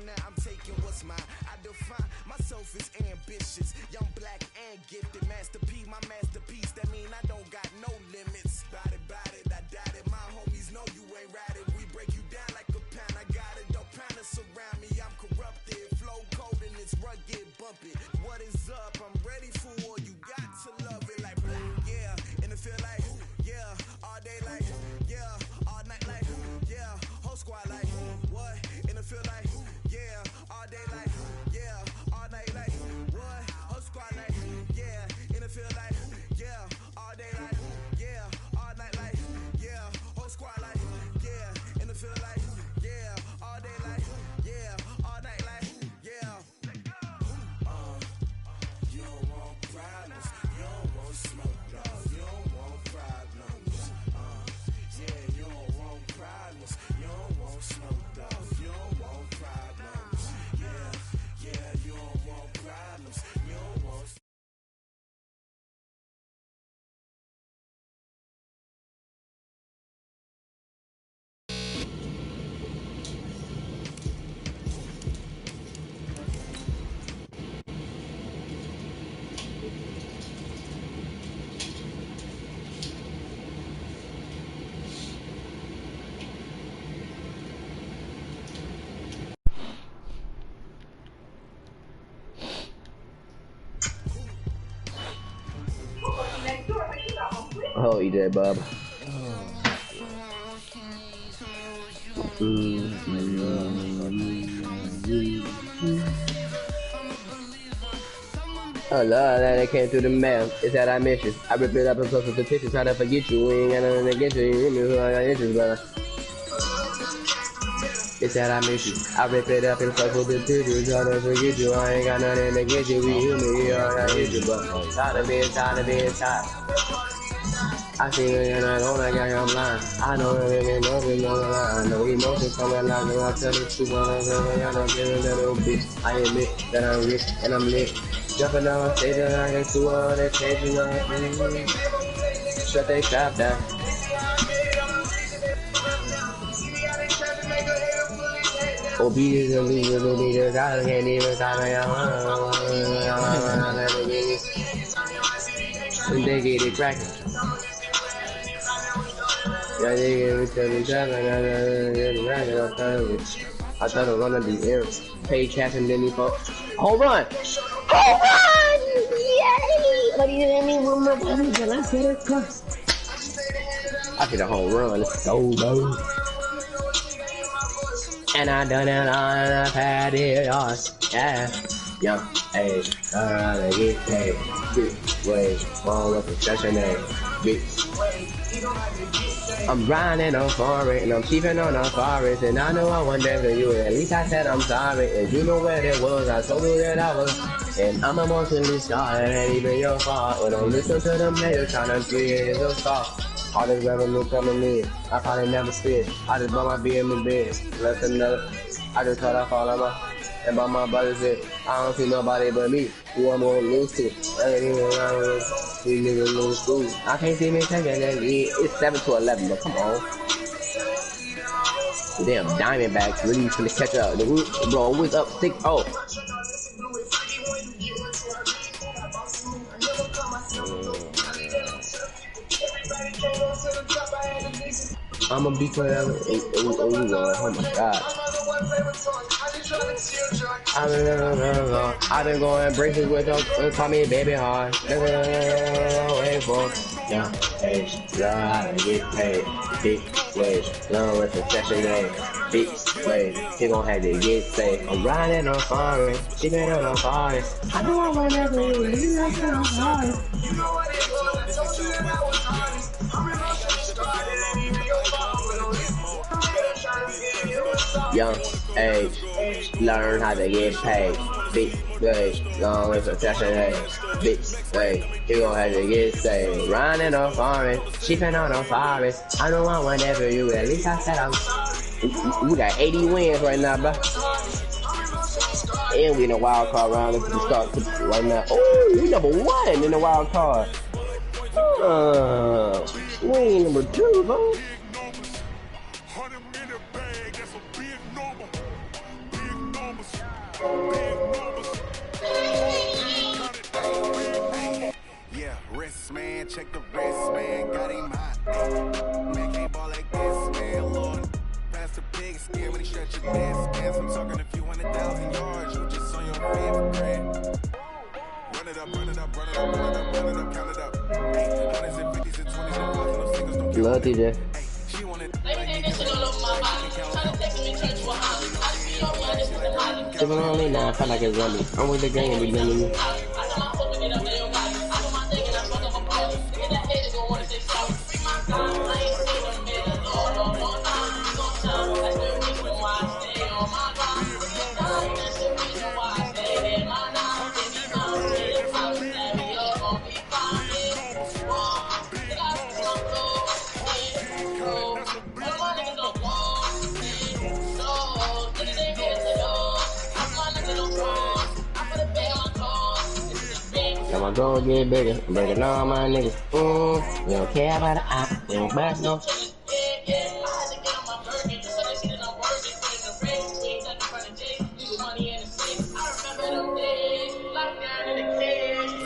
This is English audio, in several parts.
now I'm taking what's mine. I define myself as ambitious, young, black, and gifted. Master P, my masterpiece. That mean I don't got no limits. Bout it, I doubt it. My homies know you ain't ratted. We break you down like a pound. I got it, don't pound us around me. I'm corrupted, flow cold and it's rugged, bumpy. What is up? I'm ready for war. You got to love it like black, yeah. And it feel like, yeah. All day like, yeah. All night like, yeah. Whole squad like, what? And it feel like, yeah. All day like, yeah. All night like, what? Whole squad like, yeah. And it feel like, yeah. All day like, yeah. All night like, yeah. Whole squad like, yeah. And it feel like, yeah. All day like, yeah. All night like, yeah. You don't want problems. You don't want smoke, dog. You don't want problems. Yeah, you don't want problems. You don't want smoke, dog. You don't want problems. Yeah, you don't want problems. You don't want. Oh, you did, bub. Oh Lord, that came through the mail. It's that I miss you. I rip it up and post with the pictures, try to forget you. We ain't got nothing against you. You hear me? Who I got issues, brother? It's that I miss you. I rip it up and fuck with the pictures, try to forget you. I ain't got nothing against you. We human, we all got issues, but tired of being tired. I see you and I don't like I'm lying. I know that it ain't nothing on the line. I know emotions coming like me. I tell the truth, I don't give a little bitch. I admit that I'm rich and I'm lit. Jumping on stage and I can do all that changing shut they trap down. Obedience and leaders, I can't even stop me. And they get it cracking. Yeah, they get it to me tracking. I thought it was gonna be air. Pay cash and then he fought. Home run! Home run! Yay! But he didn't even one more time until I said it first. I hit a home run. Let's go, bro. And I done it all and I've had it all. Yeah. Young, hey, I get paid. Bitch, wait, wrong with the session, hey. Bitch. I'm grinding on forest and I'm keeping on the forest. And I know I wonder for you. At least I said I'm sorry. And you know where it was. I told you that I was. And I'm emotionally scarred. It ain't even your fault. When I listen to them niggas trying to create a scar. All this revenue coming in, I probably never spit. I just bought my BM in bed, left another. I just cut off all of my, and by my brothers said, I don't see nobody but me, who I'm gonna lose to. I ain't even around with these niggas lose school. I can't see me taking that lead. It's 7-11, but come on. Damn, Diamondbacks really finna catch up. Bro, we was up 6-0. I'ma be forever. Oh my god. I've been going braces with them. Call me baby hard. Wait for. Yeah, hey, I get paid. Big wage, long with the session day. Big wage, he gon' have to get paid. I'm riding on forest, she been on the forest. I know I won't ever leave you like I'm sorry. You know what it was, I told you that I was honest. I'm in young age, learn how to get paid. Big wage, long with a session day. Big wage, you gon' have to get saved. Riding on forest, sheeping on the forest. I know I want that for you, at least I said I'm. We got 80 wins right now, bro. And we in a wild card round if we start right now. Oh, we number 1 in the wild card. We ain't number 2, bro. Yeah, wrist man, check the wrist man, got him hot. Man can't ball like this, man, Lord. Pass the pig skin when he stretch your desk. I'm talking a few 100,000 yards, you just on your fifth grade. Run it up, run it up, run it up, run it up, run it up, count it up. Hey, 100s and 50s and 20s and 5s and no singles don't count. Love TJ. Hey, she wanted like me, Sipping on me now, I feel like a zombie. I'm with the gang and we blaming me. Got my goal get bigger, I'm breaking all my niggas. We don't care about the eye, we don't back no.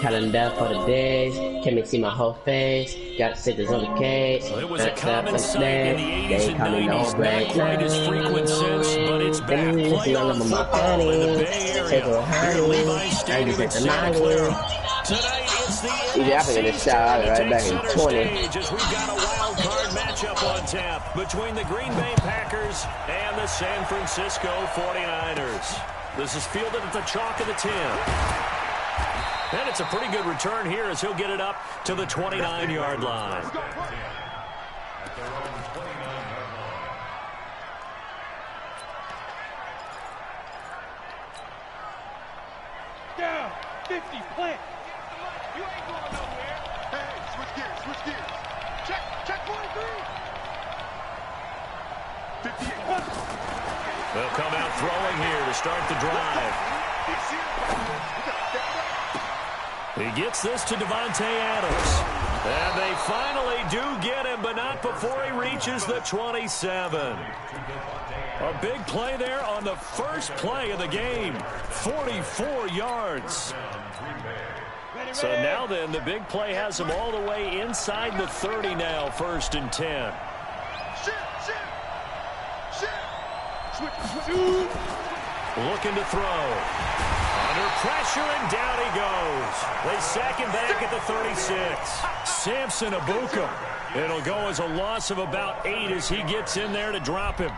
Counting down for the days, can't make see my whole face. Got stickers on the cage. Well, it was a common sight in the 80s and 90s, not quite as frequent since, but it's back. Playoff football in the Bay Area. Here at Levi's Stadium in Santa Clara. Tonight, it's the NFC shot right back in 20. As we've got a wild card matchup on tap between the Green Bay Packers and the San Francisco 49ers. This is fielded at the chalk of the 10. And it's a pretty good return here as he'll get it up to the 29-yard line. Down, 50, plant. You ain't going nowhere. Hey, switch gears, switch gears. Check 43. 58. They'll come out throwing here to start the drive. He gets this to Devontae Adams. And they finally do get him, but not before he reaches the 27. A big play there on the first play of the game. 44 yards. So now then, the big play has him all the way inside the 30 now, 1st and 10. Looking to throw. Under pressure, and down he goes. They sack him back at the 36. Samson Abuka. It'll go as a loss of about 8 as he gets in there to drop him.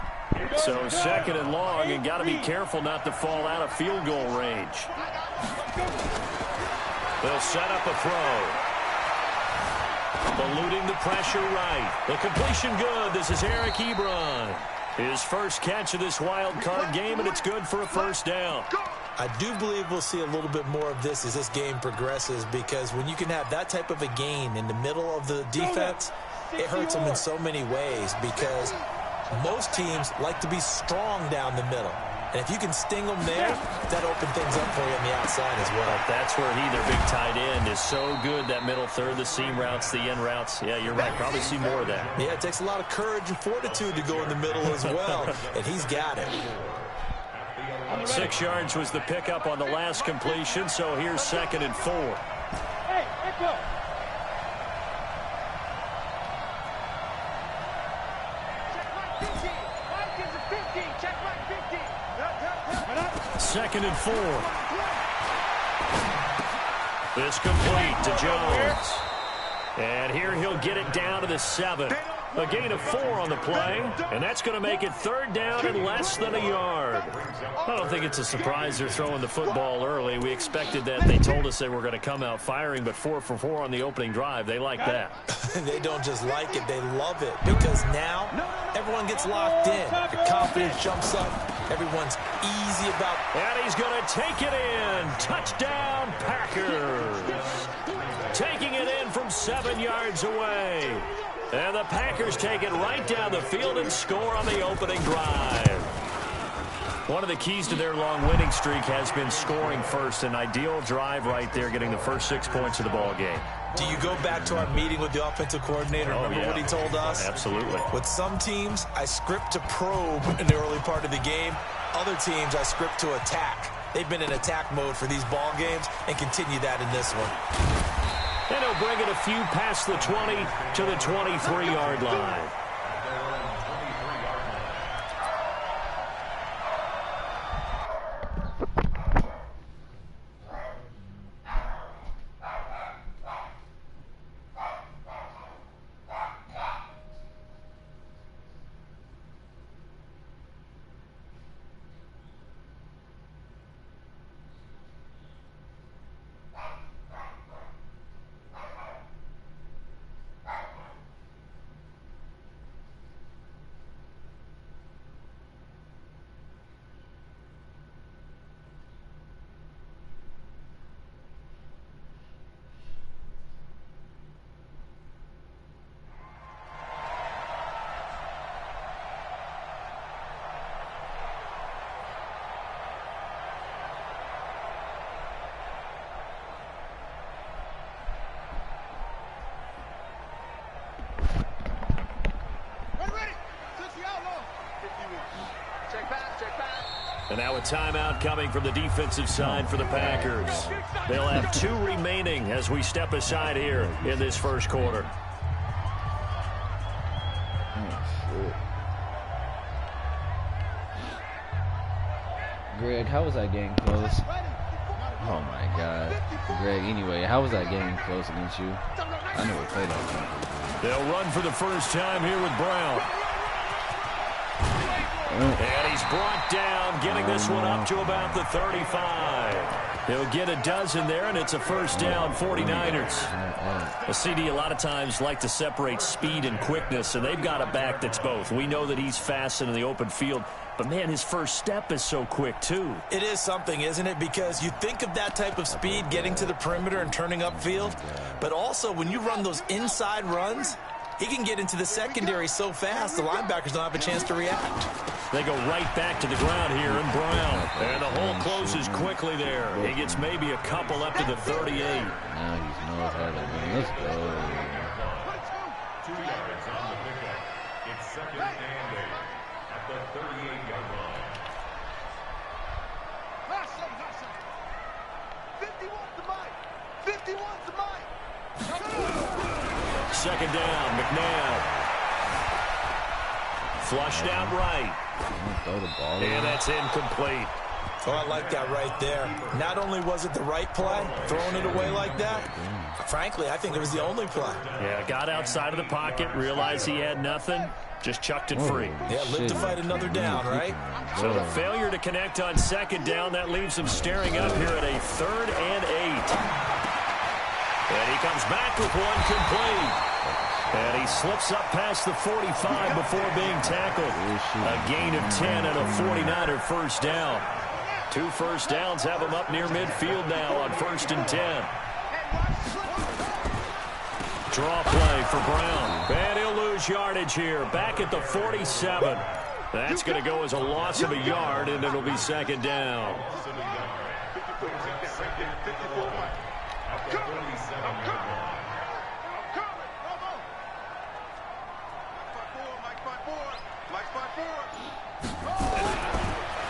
So 2nd and long, and got to be careful not to fall out of field goal range. They'll set up a throw. Eluding the pressure right. The completion good. This is Eric Ebron. His first catch of this wild card game, and it's good for a first down. I do believe we'll see a little bit more of this as this game progresses, because when you can have that type of a gain in the middle of the defense, it hurts them in so many ways, because most teams like to be strong down the middle. And if you can sting them there, that opens things up for you on the outside as well. That's where their big tight end, is so good, that middle third, the seam routes, the end routes. Yeah, you're right. Probably see more of that. Yeah, it takes a lot of courage and fortitude to go in the middle as well, and he's got it. 6 yards was the pickup on the last completion, so here's 2nd and 4. Hey, Echo. Check right 15. Mike is a 15. Check right 15. 2nd and 4. This complete to Jones. And here he'll get it down to the 7. A gain of 4 on the play, and that's going to make it 3rd down and less than a yard. I don't think it's a surprise they're throwing the football early. We expected that. They told us they were going to come out firing, but 4 for 4 on the opening drive. They like that. They don't just like it, they love it, because now everyone gets locked in. Your confidence jumps up. Everyone's easy about. And he's going to take it in. Touchdown, Packers. Taking it in from 7 yards away. And the Packers take it right down the field and score on the opening drive. One of the keys to their long winning streak has been scoring first. An ideal drive right there, getting the first 6 points of the ball game. Do you go back to our meeting with the offensive coordinator? Remember what he told us? Absolutely. With some teams, I script to probe in the early part of the game. Other teams, I script to attack. they've been in attack mode for these ball games and continue that in this one. And he'll bring it a few past the 20 to the 23-yard line. And now a timeout coming from the defensive side for the Packers. They'll have 2 remaining as we step aside here in this first quarter. Greg, how was that game close? Oh my God. Greg, anyway, how was that game close against you? I never played that game. They'll run for the first time here with Brown. And he's brought down, getting this one up to about the 35. He'll get a dozen there, and it's a first down, 49ers. A CD a lot of times like to separate speed and quickness, and they've got a back that's both. We know that he's fast in the open field, but, man, his first step is so quick, too. It is something, isn't it? Because you think of that type of speed getting to the perimeter and turning upfield, but also when you run those inside runs, he can get into the secondary so fast the linebackers don't have a chance to react. They go right back to the ground here in Brown. And the hole closes quickly there. He gets maybe a couple up to the 38. Now he's knows how to win. Let's go. 2 yards on the pickup. It's second and 8 at the 38-yard line. 51's the mic. 51's the mic. Second down, McNabb. Flushed out right. Throw the ball And that's incomplete. Oh, I like that right there. Not only was it the right play, throwing it away like that, frankly, I think it was the only play. Yeah, got outside of the pocket, realized he had nothing, just chucked it free. Yeah, live to fight another down, right? So the failure to connect on second down, that leaves him staring up here at a 3rd and 8. And he comes back with one complete. And he slips up past the 45 before being tackled. A gain of 10 and a 49er first down. 2 first downs have him up near midfield now on 1st and 10. Draw play for Brown. And he'll lose yardage here. Back at the 47. That's going to go as a loss of a yard, and it'll be second down.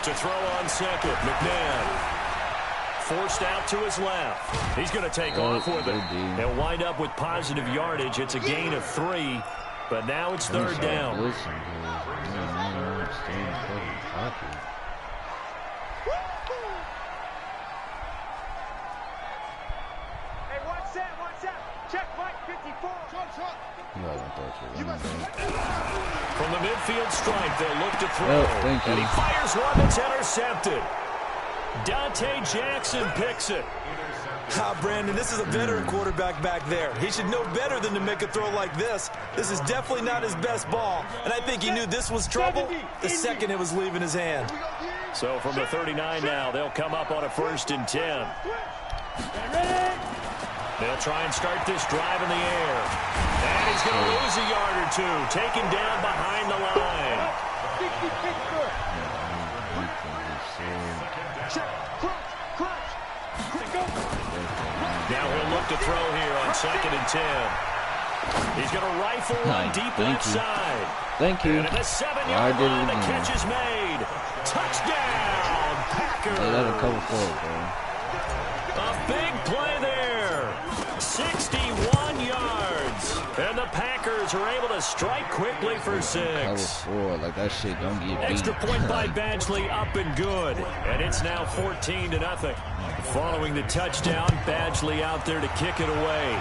To throw on second, McNabb. Forced out to his left. He's going to take off with it. He'll wind up with positive yardage. It's a gain of 3, but now it's 3rd down. From the midfield stripe, they'll look to throw. And he fires one that's intercepted. Dante Jackson picks it. Brandon, this is a veteran quarterback back there. He should know better than to make a throw like this. This is definitely not his best ball, and I think he knew this was trouble the second it was leaving his hand. So from the 39 now, they'll come up on a 1st and 10. They'll try and start this drive in the air. And he's going to lose a yard or 2, taken down behind the line. Now he'll look to throw here on 2nd and 10. He's going to rifle one deep left side. Thank you. And at the 7-yard line, the catch is made. Touchdown, Packers. Packers. They let him cover forward, bro. A big play there. 61 yards. And the Packers are able to strike quickly for 6. Cover forward, like that shit don't get beat. Extra point by Badgley, up and good. And it's now 14-0. Following the touchdown, Badgley out there to kick it away.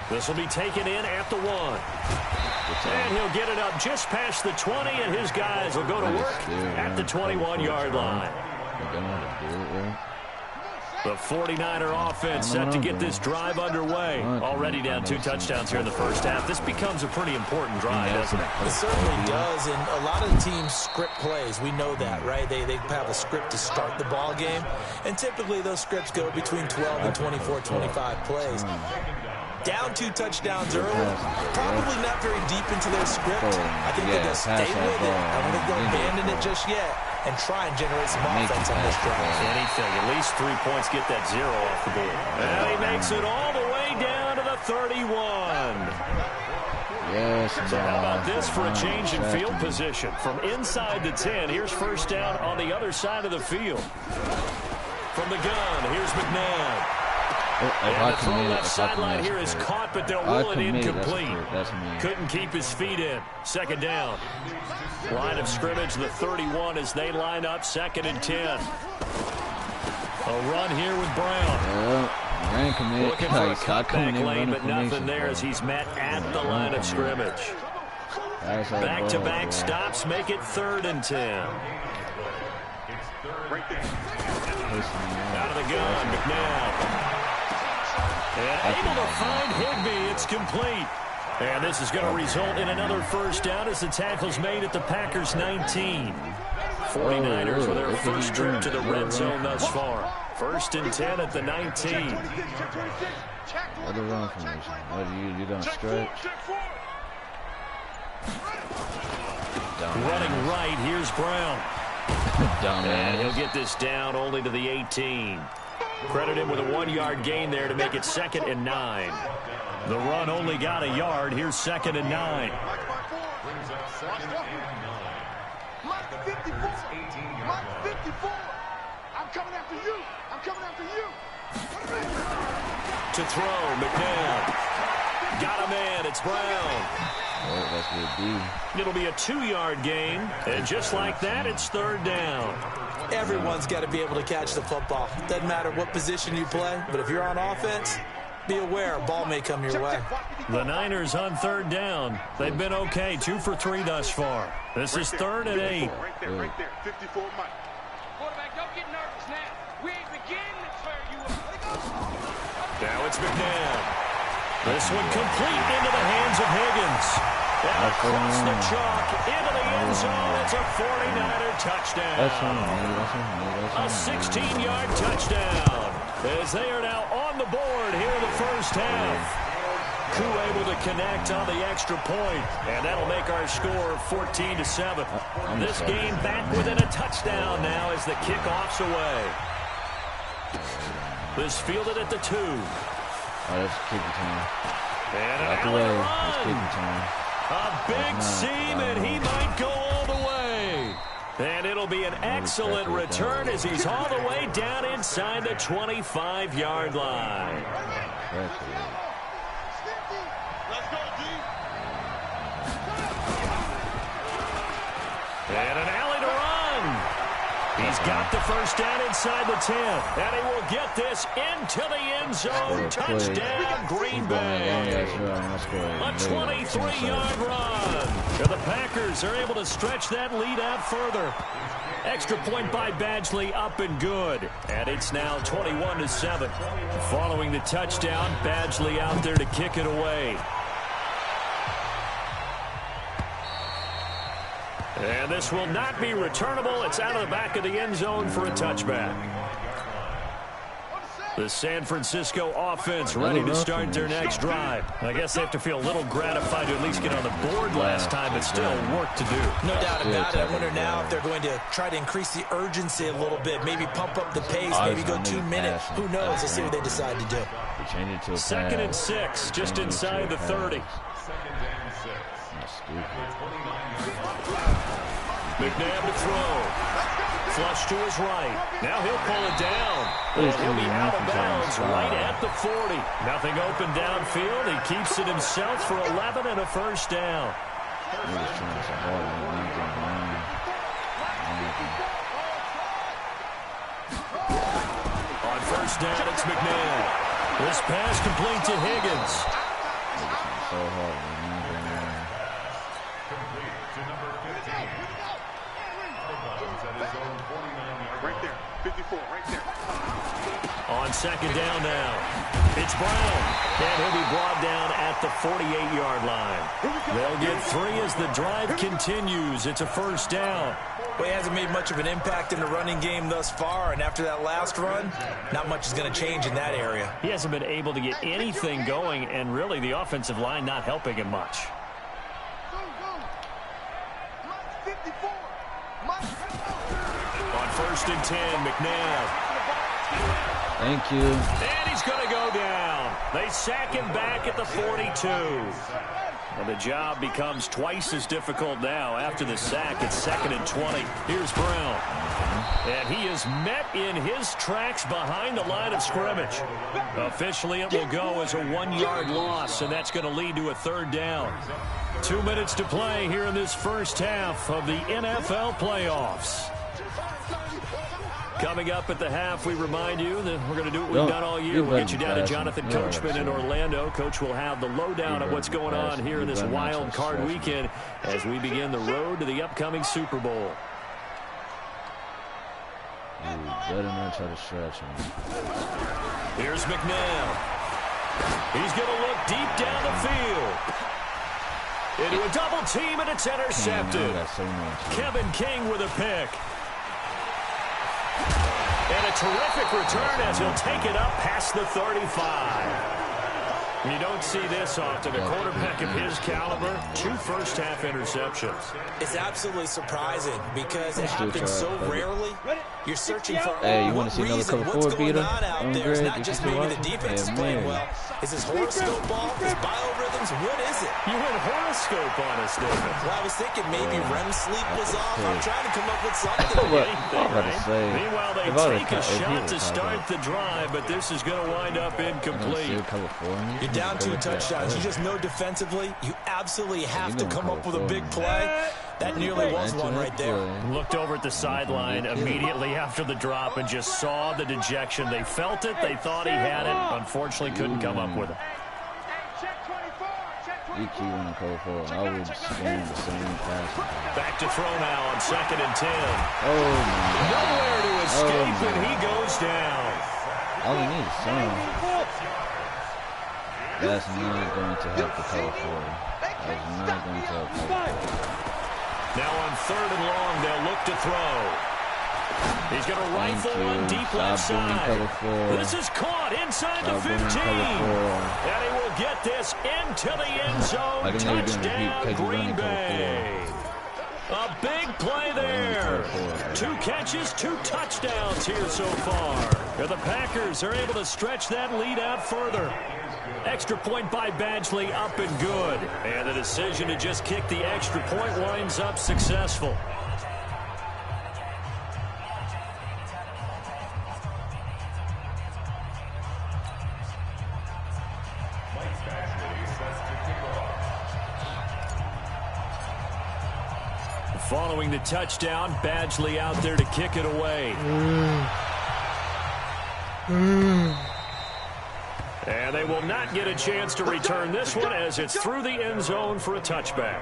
This will be taken in at the 1. And he'll get it up just past the 20, and his guys will go to work at the 21-yard line. The 49er offense set to get this drive underway. Already down 2 touchdowns here in the first half. This becomes a pretty important drive, doesn't it? It certainly does, and a lot of the teams script plays. We know that, right? They have a script to start the ball game, and typically those scripts go between 12 and 24, 25 plays. Down 2 touchdowns early, probably not very deep into their script. I think they'll stay with it. I don't think they'll abandon it just yet and try and generate some offense on this drive. Anything, at least 3 points, get that 0 off the board. And he makes it all the way down to the 31. Yes, so how about this for a change in field position? From inside the 10, here's first down on the other side of the field. From the gun, here's McNabb. And the throw left sideline here is caught, but they'll rule it incomplete. Couldn't keep his feet in. Second down. Line of scrimmage, the 31 as they line up, 2nd and 10. A run here with Brown. Looking for a cutback lane, but nothing there as he's met at the line of scrimmage. Back-to-back stops make it 3rd and 10. Out of the gun, McNabb. And able to find Higbee. It's complete. And this is going to result in another first down as the tackle's made at the Packers' 19. 49ers with their first trip to the red zone thus far. 1st and 10 at the 19. Other run formation. You don't stretch. Running right, here's Brown. And he'll get this down only to the 18. Credit him with a 1-yard gain there to make it 2nd and 9. The run only got a yard. Here's 2nd and 9. Mike 54. Mike 54. I'm coming after you. I'm coming after you. To throw, McNabb. Got a man. It's Brown. It'll be a 2-yard gain. And just like that, it's 3rd down. Everyone's got to be able to catch the football. Doesn't matter what position you play, but if you're on offense, be aware a ball may come your way. The Niners on 3rd down. They've been okay, 2 for 3 thus far. This is 3rd and 8. Right there, 54 Mike. Quarterback, don't get nervous now. We ain't beginning to tear you up. Now it's McNabb. This one complete into the hands of Higgins. And across the chalk, into the end zone. It's a 49er touchdown. A 16-yard touchdown. As they are now on the board here in the first half. Koo able to connect on the extra point. And that'll make our score 14-7. This game back within a touchdown now as the kickoff's away. This fielded at the 2. Oh, that's kicking time. And an alley run. A big seam, and he might go all the way. And it'll be an excellent return as he's all the way down inside the 25-yard line. And an alley to run. He's got the first down inside the 10. And he will get this into the end zone. Touchdown, Green Bay. A 23-yard run. And the Packers are able to stretch that lead out further. Extra point by Badgley, up and good. And it's now 21-7. Following the touchdown, Badgley out there to kick it away. And this will not be returnable. It's out of the back of the end zone for a touchback. The San Francisco offense ready to start their next drive. I guess they have to feel a little gratified to at least get on the board last time, but still work to do. No doubt about it. I wonder now if they're going to try to increase the urgency a little bit, maybe pump up the pace, maybe go 2 minutes. Who knows? Let's see what they decide to do. 2nd and 6, just inside the 30. McNabb to throw. Flush to his right. Now he'll pull it down. And he'll be out of bounds right at the 40. Nothing open downfield. He keeps it himself for 11 and a first down. On first down, it's McNabb. This pass complete to Higgins. So hard. Right there, 54, right there. On second down now, it's Brown. And he'll be brought down at the 48-yard line. They'll get 3 as the drive continues. It's a first down. Well, he hasn't made much of an impact in the running game thus far, and after that last run, not much is going to change in that area. He hasn't been able to get anything going, and really the offensive line not helping him much. On first and 10, McNabb. Thank you. And he's going to go down. They sack him back at the 42. Well, the job becomes twice as difficult now. After the sack, it's 2nd and 20. Here's Brown. And he is met in his tracks behind the line of scrimmage. Officially, it will go as a 1-yard loss, and that's going to lead to a third down. 2 minutes to play here in this first half of the NFL playoffs. Coming up at the half, we remind you that we're going to do what we've done all year. We'll get you down to Jonathan Coachman in Orlando. Coach will have the lowdown of what's going on here in this wild card weekend as we begin the road to the upcoming Super Bowl. You better not try to stretch him. Here's McNabb. He's going to look deep down the field. Into a double team, and it's intercepted. Kevin King with a pick. And a terrific return as he'll take it up past the 35. You don't see this often. A quarterback of his caliber, 2 first-half interceptions. It's absolutely surprising because it happens so rarely. You're searching for you want to see another cover 4 beater? Out there. It's not just maybe the defense is playing well. Is this horoscope ball? Is biorhythms? What is it? You went horoscope on us, David. Well, I was thinking maybe REM sleep was off. I'm trying to come up with something. Meanwhile, they take a shot to start the drive, but this is going to wind up incomplete. You're down 2 touchdowns. You just know defensively, you absolutely have to come up with a big play. That nearly was one right there. Looked over at the sideline immediately after the drop and just saw the dejection. They felt it. They thought he had it. Unfortunately, couldn't come up with it. EQ on the cover 4. I would spam the same pass. Back to throw now on 2nd and 10. Oh, my God. Nowhere to escape, and he goes down. All we need is some. That's not going to help the cover 4. That's not going to help the cover 4. Now on 3rd and long, they'll look to throw. He's going to rifle one deep left side. This is caught inside the 15. And he will get this into the end zone. Touchdown, Green Bay. A big play there. 2 catches, 2 touchdowns here so far. And the Packers are able to stretch that lead out further. Extra point by Badgley, up and good. And the decision to just kick the extra point winds up successful. Following the touchdown, Badgley out there to kick it away. And they will not get a chance to return this one as it's through the end zone for a touchback.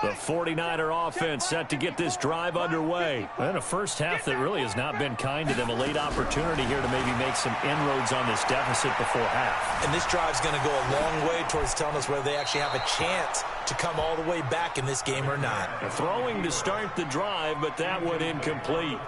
The 49er offense set to get this drive underway. And a first half that really has not been kind to them. A late opportunity here to maybe make some inroads on this deficit before half. And this drive's going to go a long way towards telling us whether they actually have a chance to come all the way back in this game or not. Throwing to start the drive, but that one incomplete.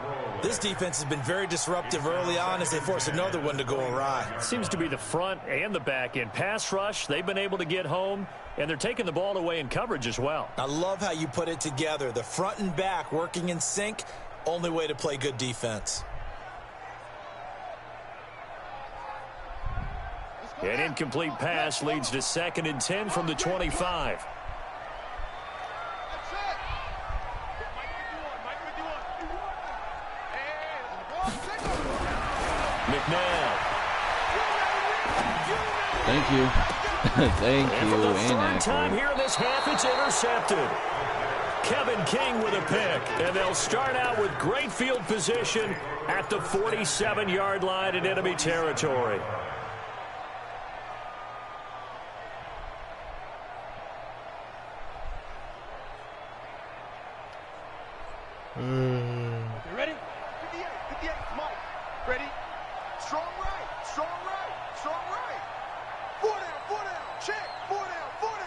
This defense has been very disruptive early on as they force another one to go awry. Seems to be the front and the back end. Pass rush, they've been able to get home, and they're taking the ball away in coverage as well. I love how you put it together. The front and back working in sync, only way to play good defense. An incomplete pass leads to 2nd and 10 from the 25. McNabb. Thank you. Thank And you. for the third Inaccurate. time here in this half, it's intercepted. Kevin King with a pick, and they'll start out with great field position at the 47-yard line in enemy territory. You ready? 58, 58, Mike. Ready? Strong right, strong right, strong right. 4 down, check, 4 down, 4 down.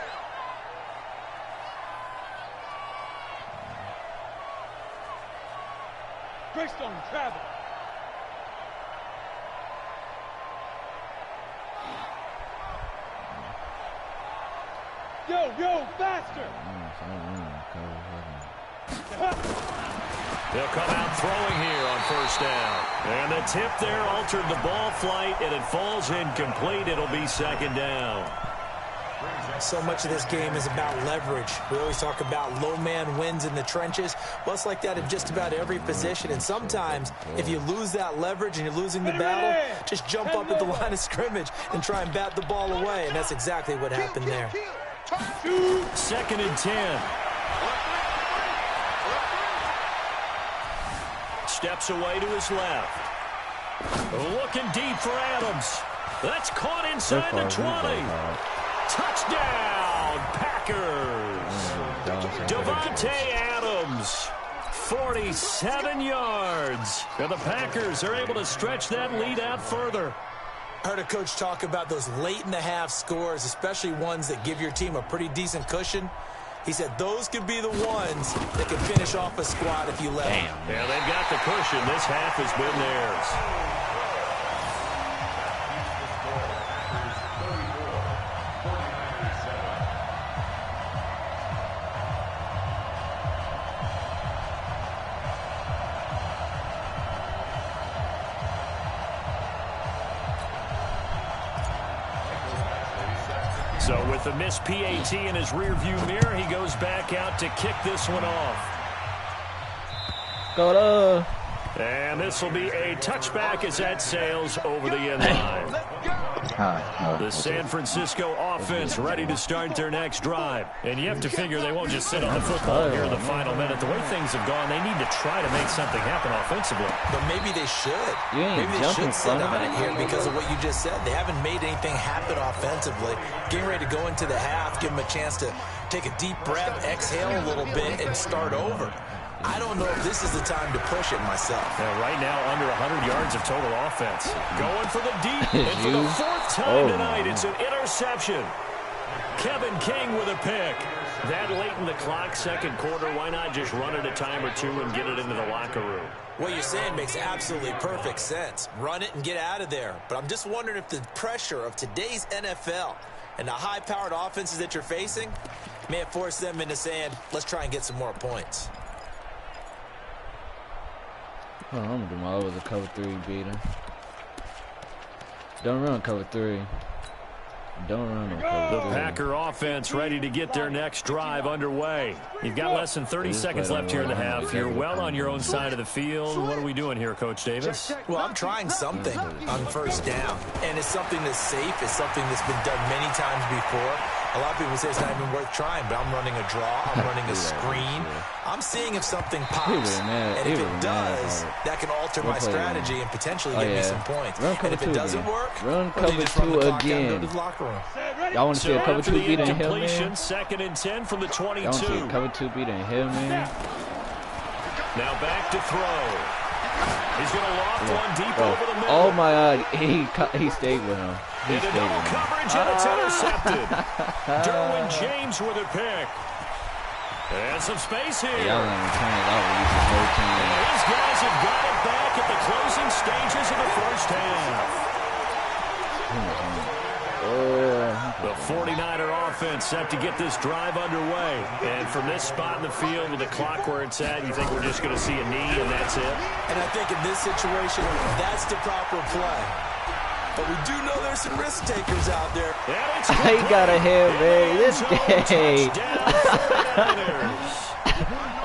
Greystone, travel. Yo, faster. They'll come out throwing here on 1st down. And the tip there altered the ball flight, and it falls incomplete. It'll be 2nd down. So much of this game is about leverage. We always talk about low man wins in the trenches. Well, it's like that in just about every position. And sometimes, if you lose that leverage and you're losing the battle, just jump up at the line of scrimmage and try and bat the ball away. And that's exactly what happened there. 2nd and 10. Steps away to his left. Looking deep for Adams. That's caught inside the 20. Touchdown, Packers. Davante Adams, 47 yards. And the Packers are able to stretch that lead out further. I heard a coach talk about those late-in-the-half scores, especially ones that give your team a pretty decent cushion. He said those could be the ones that can finish off a squad if you let them. Yeah, they've got the cushion. This half has been theirs. So with the missed PAT in his rearview mirror, he goes back out to kick this one off. Go. And this will be a touchback as that sails over the end line. The San Francisco offense ready to start their next drive. And you have to figure they won't just sit on the football here in the final minute. The way things have gone, they need to try to make something happen offensively. But maybe they should. Maybe they should sit on it here because of what you just said. They haven't made anything happen offensively. Getting ready to go into the half, give them a chance to take a deep breath, exhale a little bit, and start over. I don't know if this is the time to push it myself. Yeah, right now, under 100 yards of total offense. Going for the deep, and for the 4th time tonight, it's an interception. Kevin King with a pick. That late in the clock, 2nd quarter, why not just run it a time or two and get it into the locker room? What you're saying makes absolutely perfect sense. Run it and get out of there. But I'm just wondering if the pressure of today's NFL and the high-powered offenses that you're facing may have forced them into saying, let's try and get some more points. Oh, I'm gonna do my over the cover 3 beater. Don't run cover 3. Don't run no cover 3. The Packer offense ready to get their next drive underway. You've got less than 30 seconds left here in the half. You're well on your own side of the field. What are we doing here, Coach Davis? Well, I'm trying something on 1st down. And it's something that's safe. It's something that's been done many times before. A lot of people say it's not even worth trying, but I'm running a draw. I'm running a screen. I'm seeing if something pops. And if it does, that can alter my strategy and potentially give me some points. And if it doesn't work, run cover 2 again. Y'all want to see a cover 2 beat in Hill, man? 2nd and 10 from the 22. Y'all want to see a cover 2 beat in Hill, man? Now back to throw. He's going to loft one deep over the middle. Oh my God, he stayed with him. He Into stayed double with him. coverage, and it's intercepted. Derwin James with a pick. And some space here. Y'all ain't turn it out with this whole team. And these guys have got it back at the closing stages of the 1st half. The 49er offense set to get this drive underway. And from this spot in the field with the clock where it's at, you think we're just going to see a knee and that's it? And I think in this situation, that's the proper play. But we do know there's some risk takers out there. He got a hair, man. This game.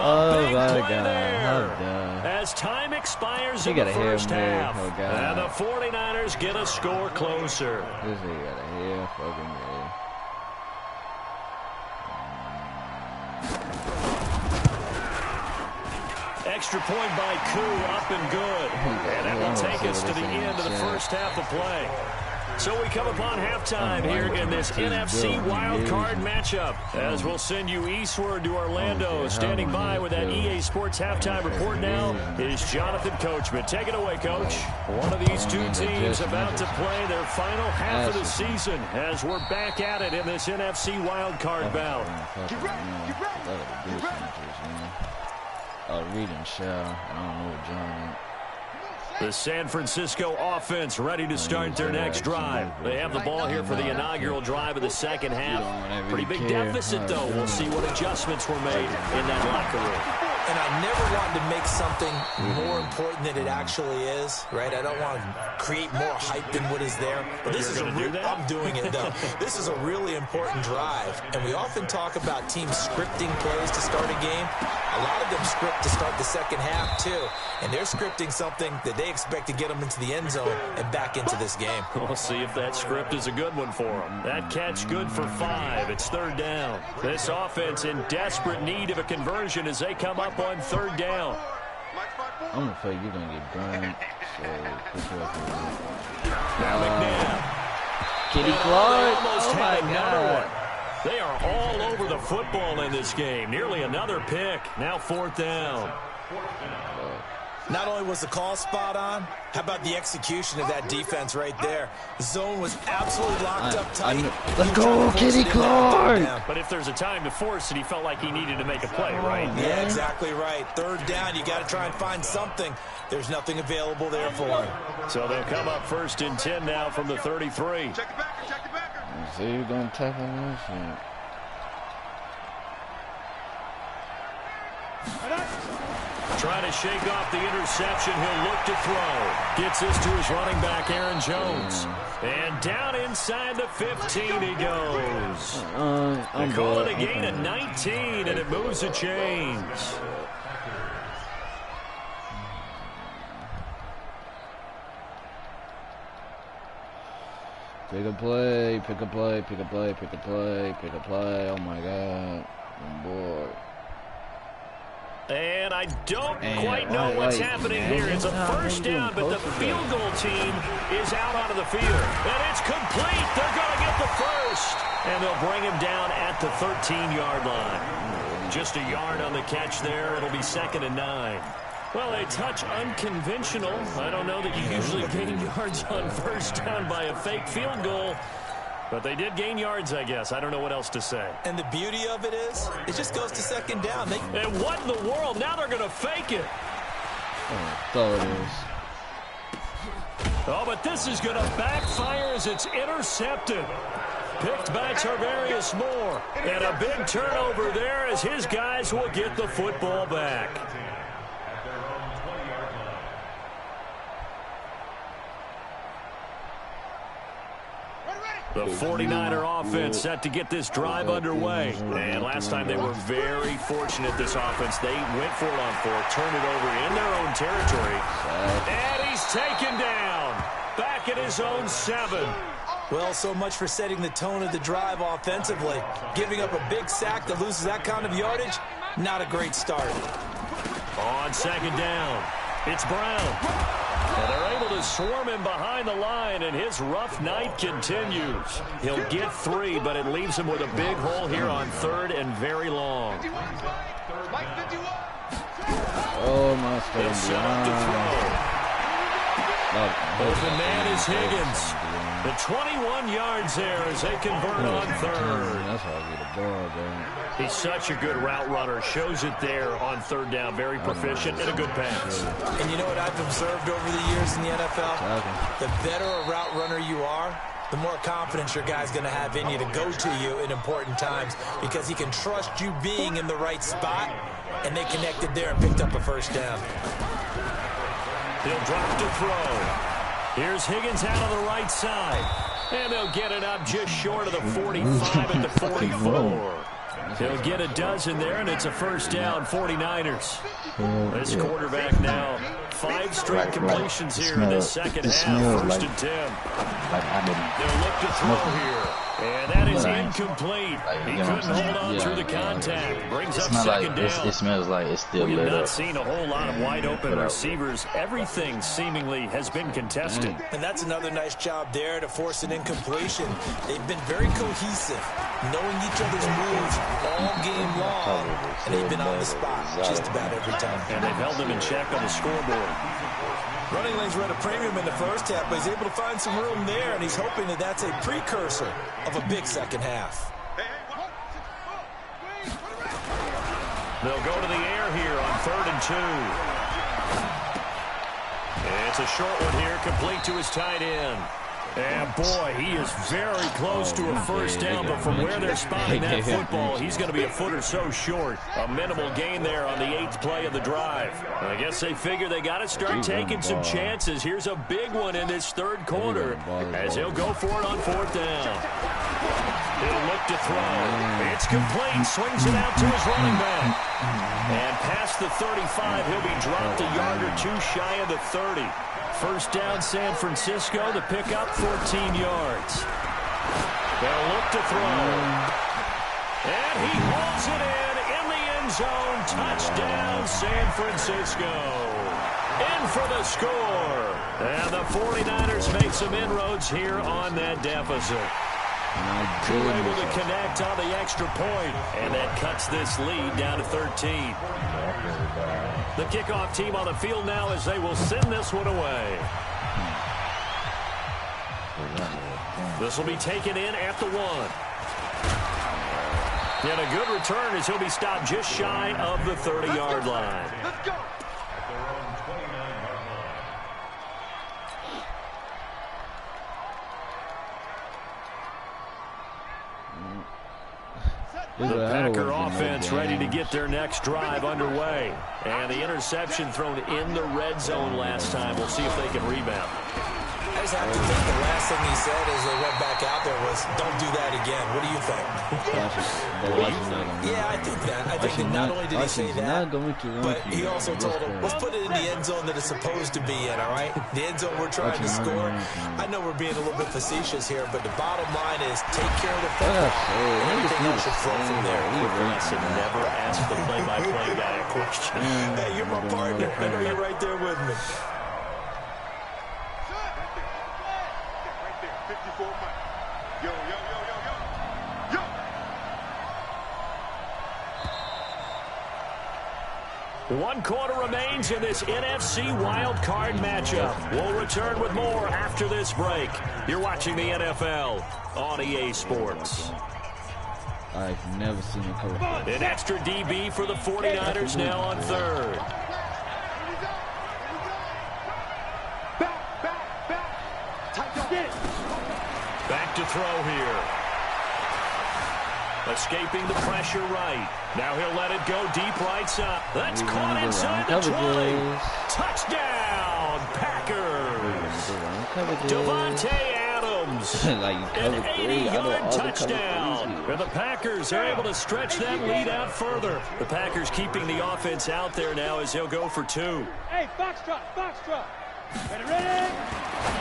Oh my God. I'm done. As time expires He in got the a hair, first man. half, Oh, God. and the 49ers get a score closer. This nigga got a hair, fucking man. Extra point by Koo, up and good. And that will take us to the end of the first half of play. So we come upon halftime here in this NFC wildcard matchup. As we'll send you eastward to Orlando. Standing by with that EA Sports halftime report now is Jonathan Coachman. Take it away, Coach. One of these two teams about to play their final half of the season as we're back at it in this NFC wildcard bout. Reed and Shaw. I don't know what John. The San Francisco offense ready to start their next drive. They have the ball here for the inaugural drive of the second half. Pretty big deficit, though. We'll see what adjustments were made in that locker room. And I never wanted to make something more important than it actually is, right? I don't want to create more hype than what is there. But this is I'm doing it, though. This is a really important drive. And we often talk about teams scripting plays to start a game. A lot of them script to start the second half, too. And they're scripting something that they expect to get them into the end zone and back into this game. We'll see if that script is a good one for them. That catch good for 5. It's third down. This offense in desperate need of a conversion as they come up on third down. I'm afraid you're going to get burned. So, Now McNabb. Kitty Clark. Almost Oh, my had another God. one. They are all over the football in this game. Nearly another pick. Now fourth down. Not only was the call spot on, how about the execution of that defense right there? The zone was absolutely locked up tight. Let's go, Kitty Clark! But if there's a time to force it, he felt like he needed to make a play, right? Yeah, exactly right. Third down, you got to try and find something. There's nothing available there for him. So they'll come up first and 10 now from the 33. Check the backer, check the backer. So you're going to tackle this shit. Trying to shake off the interception. He'll look to throw. Gets this to his running back, Aaron Jones. And down inside the 15 he goes. They call it a gain of 19, and it moves the chains. Pick a play, pick a play, pick a play, pick a play, pick a play. Oh my God. I'm bored. And I don't quite know what's happening here. It's a first down, but the field goal team is out onto the field. And it's complete. They're going to get the first. And they'll bring him down at the 13-yard line. Just a yard on the catch there. It'll be 2nd and 9. Well, a touch unconventional. I don't know that you usually gain yards on first down by a fake field goal. But they did gain yards, I guess. I don't know what else to say. And the beauty of it is, it just goes to 2nd down. And what in the world? Now they're going to fake it. So it is. Oh, but this is going to backfire as it's intercepted. Picked by Tarvarius Moore. And a big turnover there as his guys will get the football back. The 49er offense set to get this drive underway. And last time they were very fortunate, this offense. They went for it on 4th, turned it over in their own territory. And he's taken down. Back at his own 7. Well, so much for setting the tone of the drive offensively. Giving up a big sack that loses that kind of yardage, not a great start. On 2nd down, it's Brown. And they're able to swarm him behind the line, and his rough night continues. He'll get 3, but it leaves him with a big hole here on 3rd and very long. Oh, my They'll set up to throw. Open man is Higgins. The 21 yards there as they convert on 3rd. That's how I get a ball, bro. He's such a good route runner. Shows it there on 3rd down. Very proficient and a good pass. And you know what I've observed over the years in the NFL? The better a route runner you are, the more confidence your guy's going to have in you to go to you in important times because he can trust you being in the right spot, and they connected there and picked up a first down. He'll drop to throw. Here's Higgins out on the right side. And they'll get it up just short of the 45 at the 44. He'll get a dozen there, and it's a first down, 49ers. This quarterback now, 5 straight completions here in the second half. First and 10. They'll look to throw here. And that is incomplete. He couldn't hold on through the contact. Brings up second down. It smells like it's still lit up. We have not seen a whole lot of wide open receivers. Everything seemingly has been contested. And that's another nice job there to force an incompletion. They've been very cohesive, knowing each other's moves all game long, and they've been on the spot just about every time. And they've held them in check on the scoreboard. Running lanes were at a premium in the first half, but he's able to find some room there, and he's hoping that that's a precursor of a big second half. They'll go to the air here on 3rd and 2. And it's a short one here, complete to his tight end. And boy, he is very close to a first down, but from where they're spotting that football, he's going to be a foot or so short. A minimal gain there on the 8th play of the drive. I guess they figure they got to start taking some chances. Here's a big one in this third quarter as he'll go for it on 4th down. He'll look to throw. It's complete. Swings it out to his running back. And past the 35, he'll be dropped a yard or two shy of the 30. First down, San Francisco. The pickup, 14 yards. They'll look to throw. And he hauls it in the end zone. Touchdown, San Francisco. In for the score. And the 49ers make some inroads here on that deficit. Able to connect on the extra point, and that cuts this lead down to 13. The kickoff team on the field now as they will send this one away. This will be taken in at the 1. And a good return as he'll be stopped just shy of the 30-yard line. Let's go. The Packer offense ready to get their next drive underway. And the interception thrown in the red zone last time. We'll see if they can rebound. I just have to think the last thing he said as they went back out there was, don't do that again. What do you think? Yeah, I think that. I think that not only did he say that, but he also told him, let's put it in the end zone that it's supposed to be in, all right? The end zone we're trying to score. I know we're being a little bit facetious here, but the bottom line is take care of the football. Everything else should flow from there. Listen, never ask the play-by-play guy a question. Hey, you're my partner. I know you're right there with me. 54 Mike. Yo, yo, yo, yo, yo. Yo. 1 quarter remains in this NFC wild card matchup. We'll return with more after this break. You're watching the NFL on EA Sports. I've never seen a cover. An extra DB for the 49ers now on 3rd. Back to throw here. Escaping the pressure right. Now he'll let it go deep right side. That's caught inside the 20. Touchdown, Packers. Devontae Adams. An 80-yard touchdown. And the Packers are able to stretch that lead out further. The Packers keeping the offense out there now as they'll go for 2. Hey, foxtrot, foxtrot. Ready?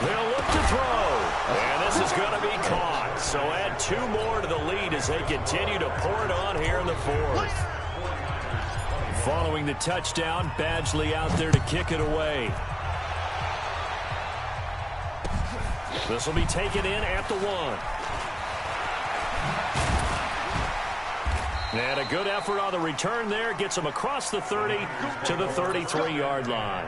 They'll look to throw. And this is going to be caught. So add 2 more to the lead as they continue to pour it on here in the 4th. Following the touchdown, Badgley out there to kick it away. This will be taken in at the 1. And a good effort on the return there. Gets them across the 30 to the 33-yard line.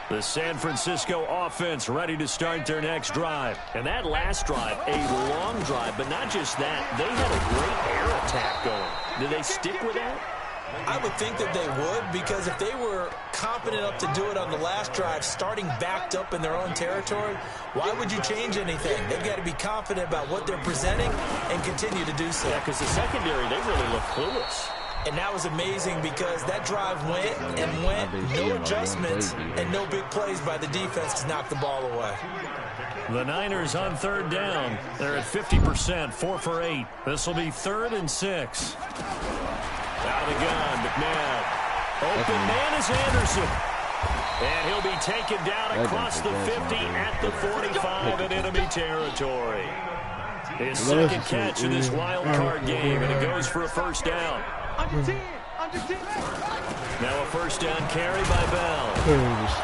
The San Francisco offense ready to start their next drive. And that last drive, a long drive, but not just that. They had a great air attack going. Did they stick with that? I would think that they would, because if they were competent enough to do it on the last drive, starting backed up in their own territory, why would you change anything? They've got to be confident about what they're presenting and continue to do so. Yeah, because the secondary, they really look clueless. And that was amazing because that drive went and went, no adjustments and no big plays by the defense to knock the ball away. The Niners on third down. They're at 50%, 4 for 8. This will be 3rd and 6. Out of the gun, McNabb. Open man is Anderson. And he'll be taken down across the 50 at the 45 in enemy territory. His second catch in this wild card game, and it goes for a first down. Under 10. Under 10. Now a first down carry by Bell.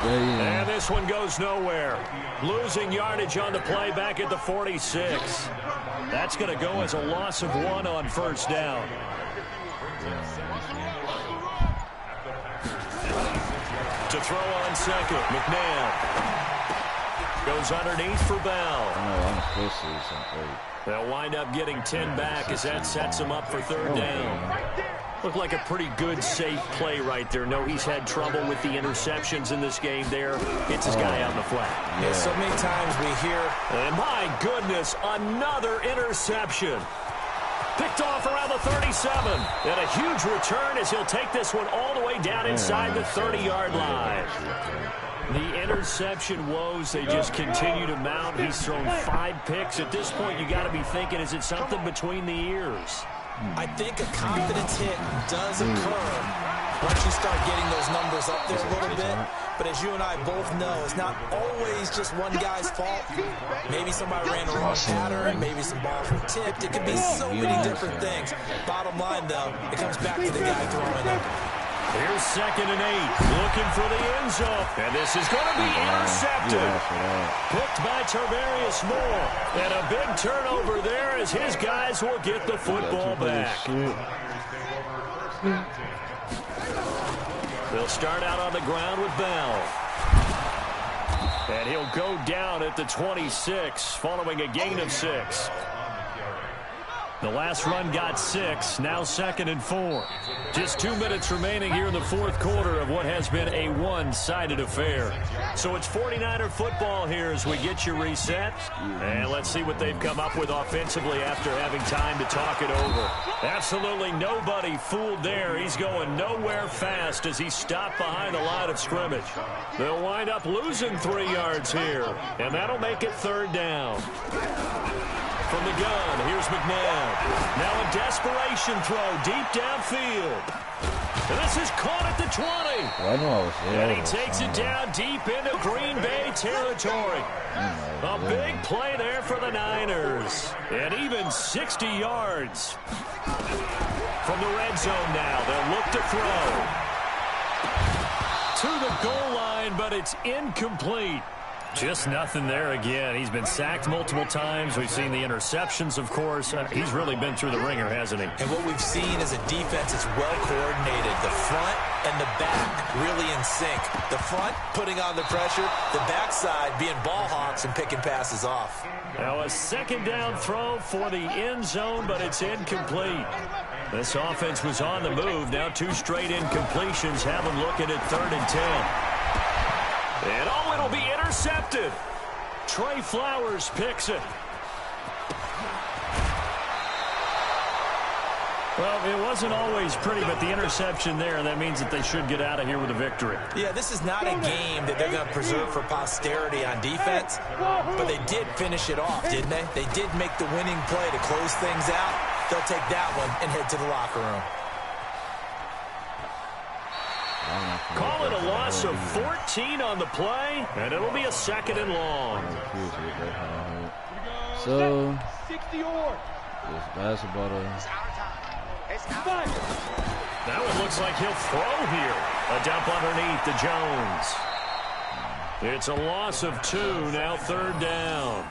And this one goes nowhere. Losing yardage on the play back at the 46. That's going to go as a loss of 1 on first down. To throw on second, McNabb. Goes underneath for Bell. They'll wind up getting 10 back as that sets him up for third down. Looked like a pretty good, safe play right there. No, he's had trouble with the interceptions in this game there. Hits his guy on the flat. Yeah, so many times we hear, and my goodness, another interception. Picked off around the 37. And a huge return as he'll take this one all the way down inside the 30-yard line. The interception woes, they just continue to mount. He's thrown 5 picks. At this point, you got to be thinking, is it something between the ears? I think a confidence hit does occur once you start getting those numbers up there a little bit. But as you and I both know, it's not always just one guy's fault. Maybe somebody ran the wrong pattern. Maybe some balls were tipped. It could be so many different things. Bottom line, though, it comes back to the guy throwing it. Here's 2nd and 8, looking for the end zone. And this is going to be intercepted. Picked by Tarvarius Moore. And a big turnover there as his guys will get the football back. They'll start out on the ground with Bell. And he'll go down at the 26, following a gain of 6. The last run got 6, now 2nd and 4. Just 2 minutes remaining here in the 4th quarter of what has been a one-sided affair. So it's 49er football here as we get you reset. And let's see what they've come up with offensively after having time to talk it over. Absolutely nobody fooled there. He's going nowhere fast as he stopped behind the line of scrimmage. They'll wind up losing 3 yards here. And that'll make it 3rd down. From the gun, here's McNabb. Now a desperation throw deep downfield. And this is caught at the 20. And he takes it down deep into Green Bay territory. A big play there for the Niners. And even 60 yards. From the red zone now, they'll look to throw. To the goal line, but it's incomplete. Just nothing there again. He's been sacked multiple times. We've seen the interceptions, of course. He's really been through the ringer, hasn't he? And what we've seen is a defense that's well coordinated. The front and the back really in sync. The front putting on the pressure. The backside being ball hawks and picking passes off. Now a 2nd down throw for the end zone, but it's incomplete. This offense was on the move. Now 2 straight incompletions have them looking at 3rd and 10. And oh, it'll be intercepted. Trey Flowers picks it. Well, it wasn't always pretty, but the interception there, that means that they should get out of here with a victory. Yeah, this is not a game that they're going to preserve for posterity on defense, but they did finish it off, didn't they? They did make the winning play to close things out. They'll take that one and head to the locker room. Call it a loss of 14 on the play, and it'll be a 2nd and long. So, this basketball. Now it looks like he'll throw here. A dump underneath to Jones. It's a loss of 2, now 3rd down.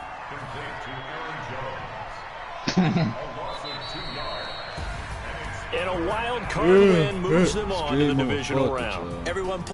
And a wild card win moves them on to the divisional round. Everyone